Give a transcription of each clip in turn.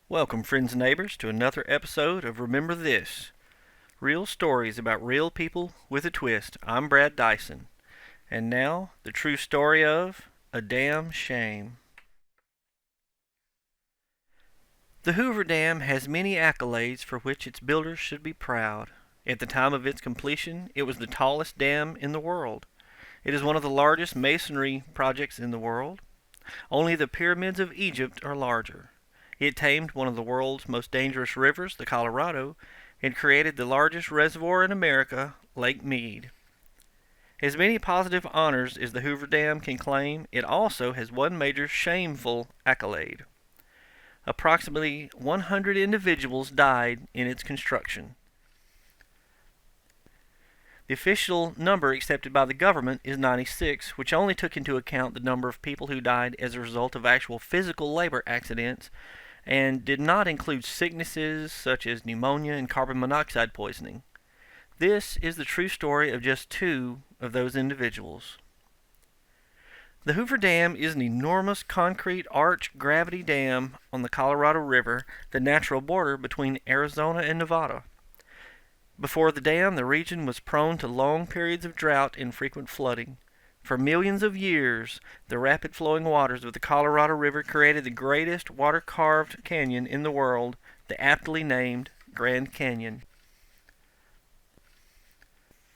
Welcome, friends and neighbors, to another episode of Remember This. Real stories about real people with a twist. I'm Brad Dison. And now, the true story of A Damn Shame. The Hoover Dam has many accolades for which its builders should be proud. At the time of its completion, it was the tallest dam in the world. It is one of the largest masonry projects in the world. Only the pyramids of Egypt are larger. It tamed one of the world's most dangerous rivers, the Colorado, and created the largest reservoir in America, Lake Mead. As many positive honors as the Hoover Dam can claim, it also has one major shameful accolade. Approximately 100 individuals died in its construction. The official number accepted by the government is 96, which only took into account the number of people who died as a result of actual physical labor accidents and did not include sicknesses such as pneumonia and carbon monoxide poisoning. This is the true story of just two of those individuals. The Hoover Dam is an enormous concrete arch gravity dam on the Colorado River, the natural border between Arizona and Nevada. Before the dam, the region was prone to long periods of drought and frequent flooding. For millions of years, the rapid flowing waters of the Colorado River created the greatest water-carved canyon in the world, the aptly named Grand Canyon.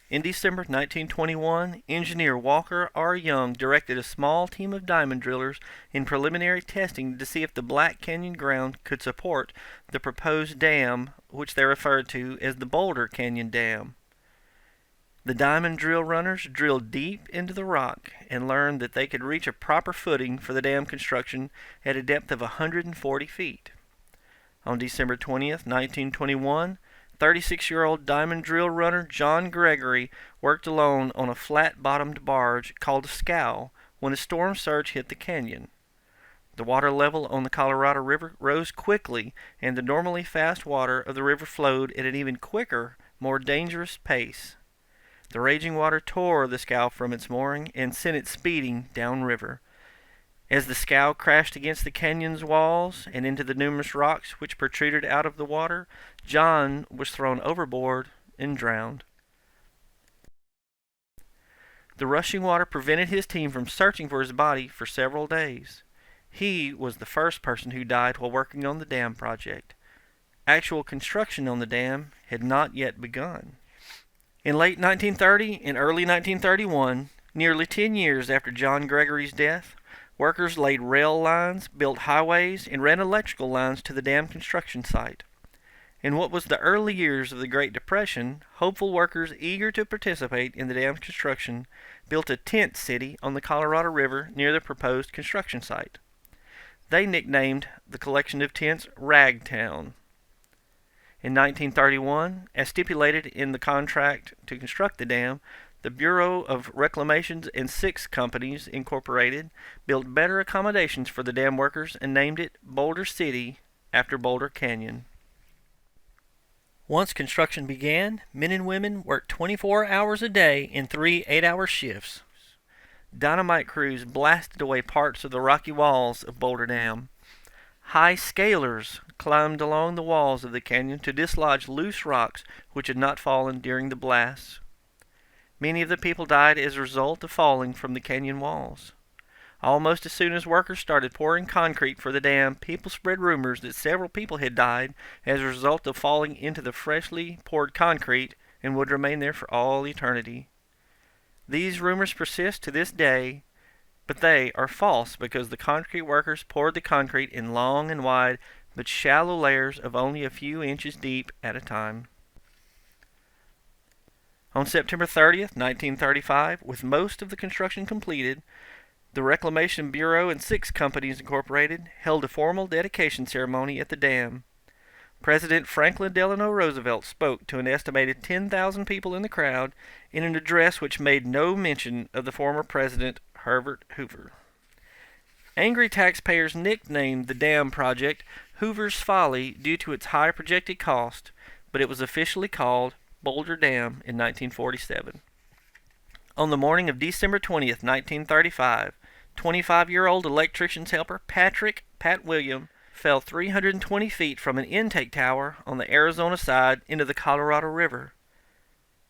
In December 1921, engineer Walker R. Young directed a small team of diamond drillers in preliminary testing to see if the Black Canyon ground could support the proposed dam, which they referred to as the Boulder Canyon Dam. The diamond drill runners drilled deep into the rock and learned that they could reach a proper footing for the dam construction at a depth of 140 feet. On December 20th, 1921, 36-year-old diamond drill runner John Gregory worked alone on a flat-bottomed barge called a scow when a storm surge hit the canyon. The water level on the Colorado River rose quickly, and the normally fast water of the river flowed at an even quicker, more dangerous pace. The raging water tore the scow from its mooring and sent it speeding downriver. As the scow crashed against the canyon's walls and into the numerous rocks which protruded out of the water, John was thrown overboard and drowned. The rushing water prevented his team from searching for his body for several days. He was the first person who died while working on the dam project. Actual construction on the dam had not yet begun. In late 1930 and early 1931, nearly 10 years after John Gregory's death, workers laid rail lines, built highways, and ran electrical lines to the dam construction site. In what was the early years of the Great Depression, hopeful workers eager to participate in the dam's construction built a tent city on the Colorado River near the proposed construction site. They nicknamed the collection of tents Ragtown. In 1931, as stipulated in the contract to construct the dam, the Bureau of Reclamations and Six Companies, Incorporated, built better accommodations for the dam workers and named it Boulder City after Boulder Canyon. Once construction began, men and women worked 24 hours a day in 3 8-hour shifts. Dynamite crews blasted away parts of the rocky walls of Boulder Dam. High scalers climbed along the walls of the canyon to dislodge loose rocks which had not fallen during the blasts. Many of the people died as a result of falling from the canyon walls. Almost as soon as workers started pouring concrete for the dam, people spread rumors that several people had died as a result of falling into the freshly poured concrete and would remain there for all eternity. These rumors persist to this day, but they are false because the concrete workers poured the concrete in long and wide but shallow layers of only a few inches deep at a time. On September 30th, 1935, with most of the construction completed, the Reclamation Bureau and Six Companies Incorporated held a formal dedication ceremony at the dam. President Franklin Delano Roosevelt spoke to an estimated 10,000 people in the crowd in an address which made no mention of the former President Herbert Hoover. Angry taxpayers nicknamed the dam project Hoover's Folly due to its high projected cost, but it was officially called Boulder Dam in 1947. On the morning of December 20th, 1935, 25-year-old electrician's helper Pat William fell 320 feet from an intake tower on the Arizona side into the Colorado River.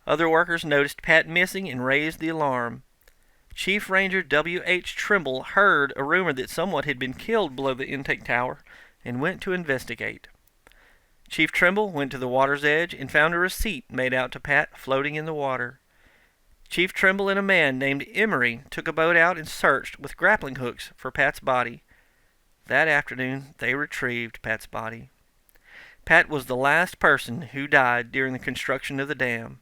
Other workers noticed Pat missing and raised the alarm. Chief Ranger W.H. Trimble heard a rumor that someone had been killed below the intake tower and went to investigate. Chief Trimble went to the water's edge and found a receipt made out to Pat floating in the water. Chief Trimble and a man named Emery took a boat out and searched with grappling hooks for Pat's body. That afternoon, they retrieved Pat's body. Pat was the last person who died during the construction of the dam.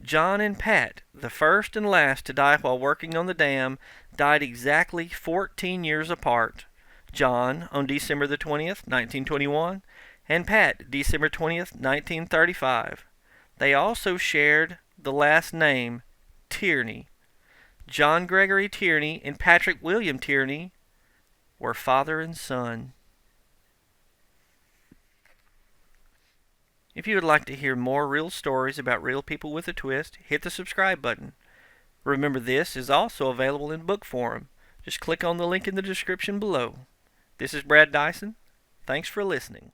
John and Pat, the first and last to die while working on the dam, died exactly 14 years apart. John on December the 20th, 1921, and Pat December 20th, 1935. They also shared the last name, Tierney. John Gregory Tierney and Patrick William Tierney were father and son. If you would like to hear more real stories about real people with a twist, hit the subscribe button. Remember, this is also available in book form. Just click on the link in the description below. This is Brad Dison. Thanks for listening.